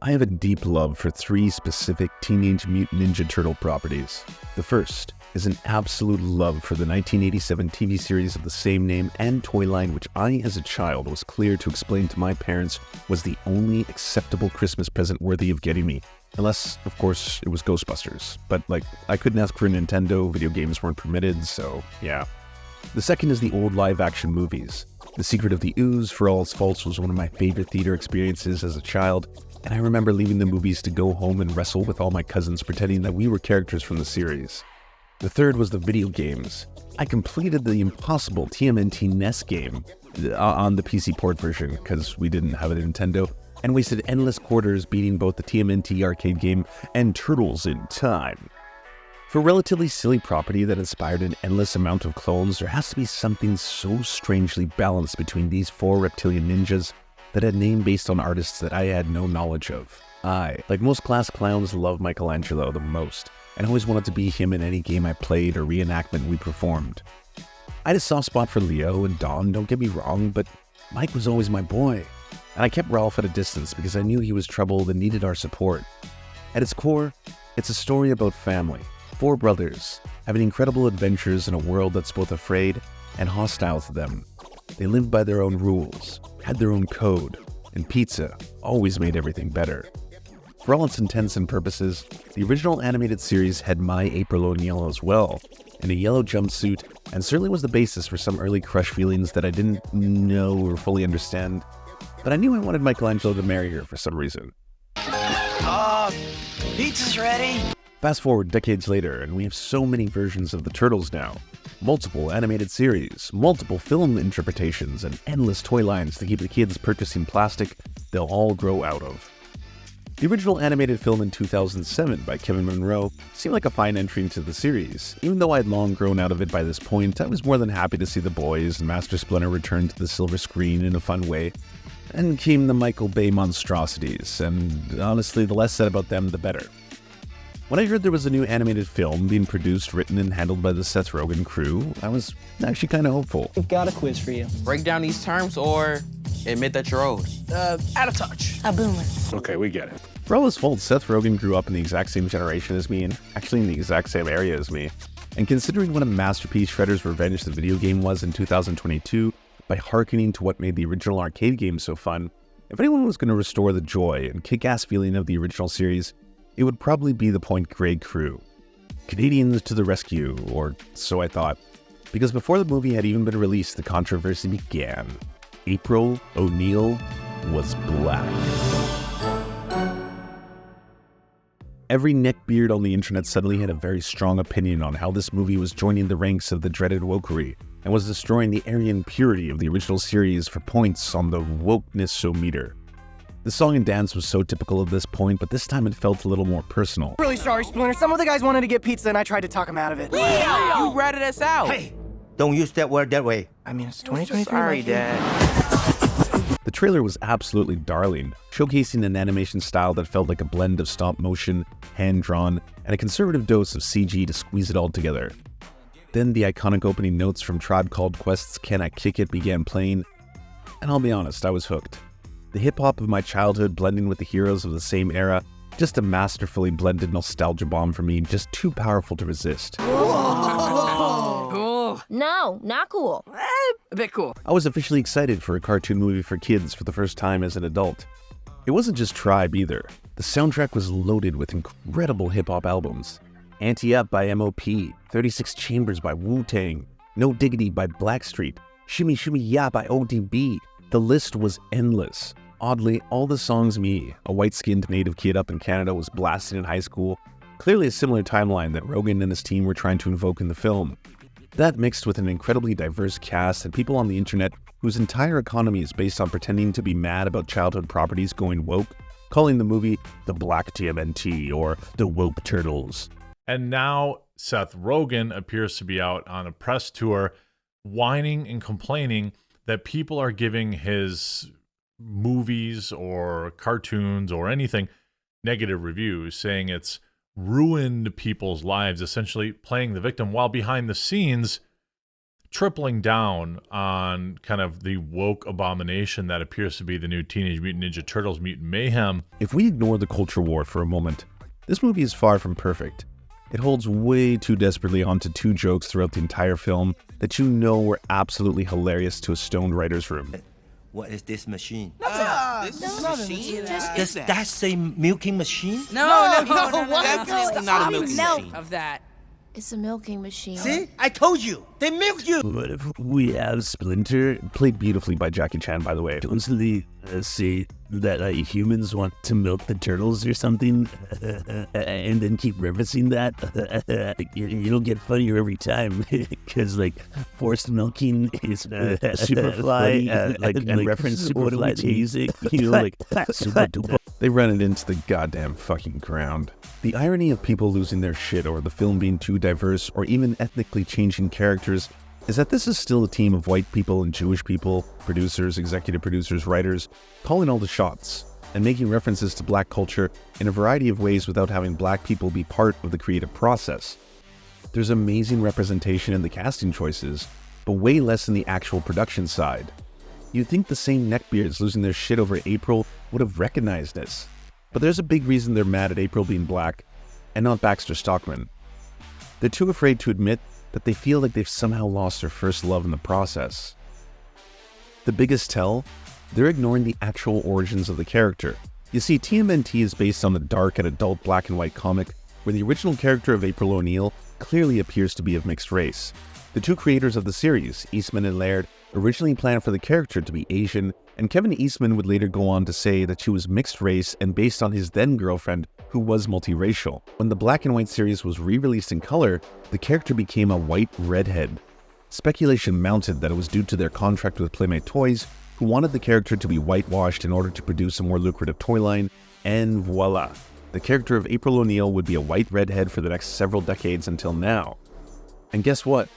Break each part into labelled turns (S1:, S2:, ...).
S1: I have a deep love for three specific Teenage Mutant Ninja Turtle properties. The first is an absolute love for the 1987 TV series of the same name and toy line, which I, as a child, was clear to explain to my parents was the only acceptable Christmas present worthy of getting me. Unless, of course, it was Ghostbusters. But, I couldn't ask for a Nintendo, video games weren't permitted, so yeah. The second is the old live-action movies. The Secret of the Ooze, for all its faults, was one of my favorite theater experiences as a child, and I remember leaving the movies to go home and wrestle with all my cousins pretending that we were characters from the series. The third was the video games. I completed the impossible TMNT NES game on the PC port version because we didn't have a Nintendo, and wasted endless quarters beating both the TMNT arcade game and Turtles in Time. For a relatively silly property that inspired an endless amount of clones, there has to be something so strangely balanced between these four reptilian ninjas that had name based on artists that I had no knowledge of. I, like most class clowns, love Michelangelo the most, and always wanted to be him in any game I played or reenactment we performed. I had a soft spot for Leo and Don, don't get me wrong, but Mike was always my boy. And I kept Ralph at a distance because I knew he was troubled and needed our support. At its core, it's a story about family. Four brothers having incredible adventures in a world that's both afraid and hostile to them. They lived by their own rules, had their own code, and pizza always made everything better. For all its intents and purposes, the original animated series had my April O'Neil as well, in a yellow jumpsuit, and certainly was the basis for some early crush feelings that I didn't know or fully understand, but I knew I wanted Michelangelo to marry her for some reason.
S2: Pizza's ready!
S1: Fast forward decades later, and we have so many versions of the Turtles now. Multiple animated series, multiple film interpretations, and endless toy lines to keep the kids purchasing plastic they'll all grow out of. The original animated film in 2007 by Kevin Monroe seemed like a fine entry into the series. Even though I'd long grown out of it by this point, I was more than happy to see the boys and Master Splinter return to the silver screen in a fun way. And came the Michael Bay monstrosities, and honestly, the less said about them, the better. When I heard there was a new animated film being produced, written, and handled by the Seth Rogen crew, I was actually kind of hopeful.
S3: We've got a quiz for you.
S4: Break down these terms or admit that you're old.
S3: Out of touch.
S5: A boomer.
S1: Okay, we get it. For all his faults, Seth Rogen grew up in the exact same generation as me, and actually in the exact same area as me. And considering what a masterpiece Shredder's Revenge the video game was in 2022, by hearkening to what made the original arcade game so fun, if anyone was going to restore the joy and kick-ass feeling of the original series, it would probably be the Point Grey crew. Canadians to the rescue, or so I thought. Because before the movie had even been released, the controversy began. April O'Neil was black. Every neckbeard on the internet suddenly had a very strong opinion on how this movie was joining the ranks of the dreaded wokery, and was destroying the Aryan purity of the original series for points on the wokeness-o-meter. The song and dance was so typical of this point, but this time it felt a little more personal.
S3: Really sorry, Splinter. Some of the guys wanted to get pizza, and I tried to talk them out of it.
S4: You ratted us out.
S2: Hey, don't use that word that way.
S3: I mean, it's 2023.
S4: Sorry, Dad.
S1: The trailer was absolutely darling, showcasing an animation style that felt like a blend of stop motion, hand-drawn, and a conservative dose of CG to squeeze it all together. Then the iconic opening notes from Tribe Called Quest's Can I Kick It began playing, and I'll be honest, I was hooked. The hip-hop of my childhood blending with the heroes of the same era, just a masterfully blended nostalgia bomb for me, just too powerful to resist.
S5: Cool. No, not cool.
S3: A bit cool.
S1: I was officially excited for a cartoon movie for kids for the first time as an adult. It wasn't just Tribe either. The soundtrack was loaded with incredible hip-hop albums. Ante Up by M.O.P., 36 Chambers by Wu-Tang, No Diggity by Blackstreet, Shimmy Shimmy Ya by ODB. The list was endless. Oddly, all the songs me, a white-skinned native kid up in Canada, was blasting in high school. Clearly a similar timeline that Rogen and his team were trying to invoke in the film. That mixed with an incredibly diverse cast and people on the internet whose entire economy is based on pretending to be mad about childhood properties going woke, calling the movie the Black TMNT or the Woke Turtles.
S6: And now Seth Rogen appears to be out on a press tour whining and complaining that people are giving his movies or cartoons or anything negative reviews, saying it's ruined people's lives, essentially playing the victim, while behind the scenes, tripling down on kind of the woke abomination that appears to be the new Teenage Mutant Ninja Turtles Mutant Mayhem.
S1: If we ignore the culture war for a moment, this movie is far from perfect. It holds way too desperately onto two jokes throughout the entire film that you know were absolutely hilarious to a stoned writer's room.
S2: What is this machine?
S4: This machine?
S2: Does that say milking machine?
S4: No,
S3: what?
S4: definitely not a milking machine.
S5: Of that. It's a milking machine.
S2: See? I told you. They milk you.
S1: What if we have Splinter, played beautifully by Jackie Chan, by the way, constantly say that humans want to milk the turtles or something, and then keep referencing that? It'll get funnier every time, because forced milking is Superfly, and reference Superfly's music, super duper. They run it into the goddamn fucking ground. The irony of people losing their shit over the film being too diverse or even ethnically changing characters is that this is still a team of white people and Jewish people, producers, executive producers, writers, calling all the shots and making references to black culture in a variety of ways without having black people be part of the creative process. There's amazing representation in the casting choices, but way less in the actual production side. You'd think the same neckbeards losing their shit over April would have recognized this. But there's a big reason they're mad at April being black, and not Baxter Stockman. They're too afraid to admit that they feel like they've somehow lost their first love in the process. The biggest tell? They're ignoring the actual origins of the character. You see, TMNT is based on the dark and adult black and white comic, where the original character of April O'Neil clearly appears to be of mixed race. The two creators of the series, Eastman and Laird, originally planned for the character to be Asian, and Kevin Eastman would later go on to say that she was mixed race and based on his then-girlfriend, who was multiracial. When the black and white series was re-released in color, the character became a white redhead. Speculation mounted that it was due to their contract with Playmate Toys, who wanted the character to be whitewashed in order to produce a more lucrative toy line, and voila. The character of April O'Neil would be a white redhead for the next several decades until now. And guess what?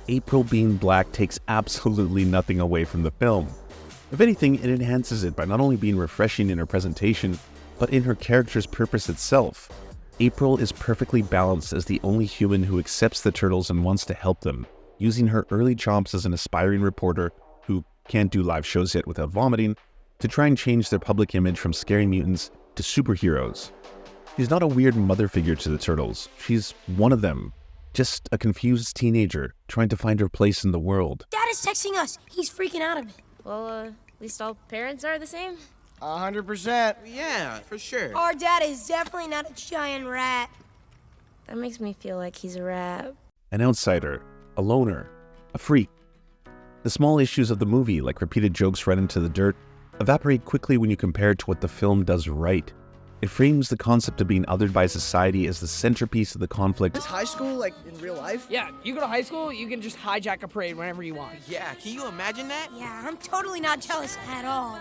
S1: April being black takes absolutely nothing away from the film. If anything, it enhances it by not only being refreshing in her presentation, but in her character's purpose itself. April is perfectly balanced as the only human who accepts the turtles and wants to help them, using her early chops as an aspiring reporter who can't do live shows yet without vomiting, to try and change their public image from scary mutants to superheroes. She's not a weird mother figure to the turtles, she's one of them. Just a confused teenager trying to find her place in the world.
S5: Dad is texting us. He's freaking out of it. Well, at least all parents are the same.
S3: 100%.
S4: Yeah, for sure.
S7: Our dad is definitely not a giant rat.
S5: That makes me feel like he's a rat.
S1: An outsider, a loner, a freak. The small issues of the movie, like repeated jokes run into the dirt, evaporate quickly when you compare it to what the film does right. It frames the concept of being othered by society as the centerpiece of the conflict.
S3: Is high school like in real life?
S8: Yeah, you go to high school, you can just hijack a parade whenever you want.
S4: Yeah, can you imagine that?
S7: Yeah, I'm totally not jealous at all.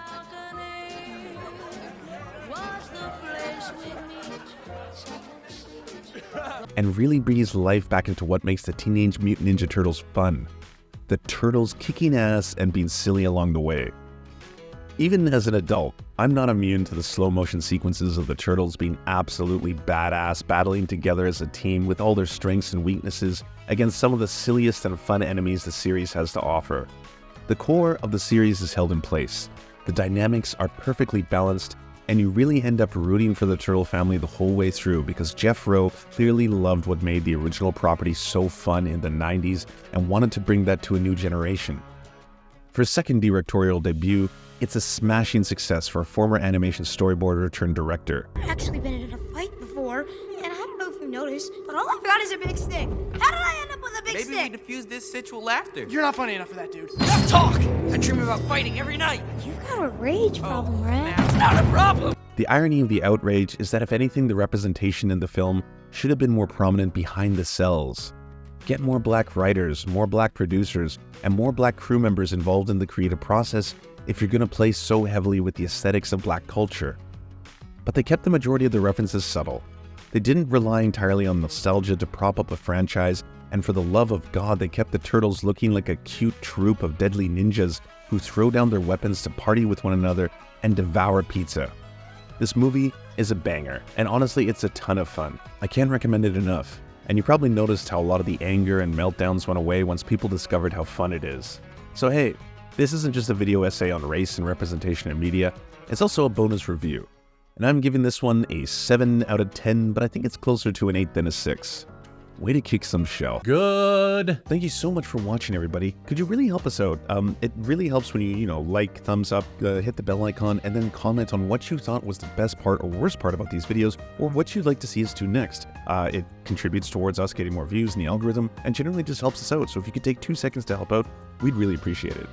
S1: And really breathes life back into what makes the Teenage Mutant Ninja Turtles fun. The turtles kicking ass and being silly along the way. Even as an adult, I'm not immune to the slow motion sequences of the turtles being absolutely badass, battling together as a team with all their strengths and weaknesses against some of the silliest and fun enemies the series has to offer. The core of the series is held in place. The dynamics are perfectly balanced, and you really end up rooting for the turtle family the whole way through because Jeff Rowe clearly loved what made the original property so fun in the 90s and wanted to bring that to a new generation. For a second directorial debut, it's a smashing success for a former animation storyboarder turned director.
S7: I've actually been in a fight before, and I don't know if you noticed, but all I've got is a big stick. How did I end up with a big
S4: Maybe
S7: stick?
S4: we diffuse this sitch with laughter.
S3: You're not funny enough for that, dude.
S8: Enough talk! I dream about fighting every night.
S7: You've got a rage problem, right?
S8: It's not a problem.
S1: The irony of the outrage is that if anything, the representation in the film should have been more prominent behind the cells. Get more black writers, more black producers, and more black crew members involved in the creative process if you're going to play so heavily with the aesthetics of black culture. But they kept the majority of the references subtle. They didn't rely entirely on nostalgia to prop up a franchise, and for the love of God, they kept the turtles looking like a cute troop of deadly ninjas who throw down their weapons to party with one another and devour pizza. This movie is a banger, and honestly, it's a ton of fun. I can't recommend it enough. And you probably noticed how a lot of the anger and meltdowns went away once people discovered how fun it is. So hey, this isn't just a video essay on race and representation in media, it's also a bonus review. And I'm giving this one a 7 out of 10, but I think it's closer to an 8 than a 6. Way to kick some shell.
S6: Good.
S1: Thank you so much for watching, everybody. Could you really help us out? It really helps when you like, thumbs up, hit the bell icon, and then comment on what you thought was the best part or worst part about these videos, or what you'd like to see us do next. It contributes towards us getting more views in the algorithm, and generally just helps us out. So if you could take 2 seconds to help out, we'd really appreciate it.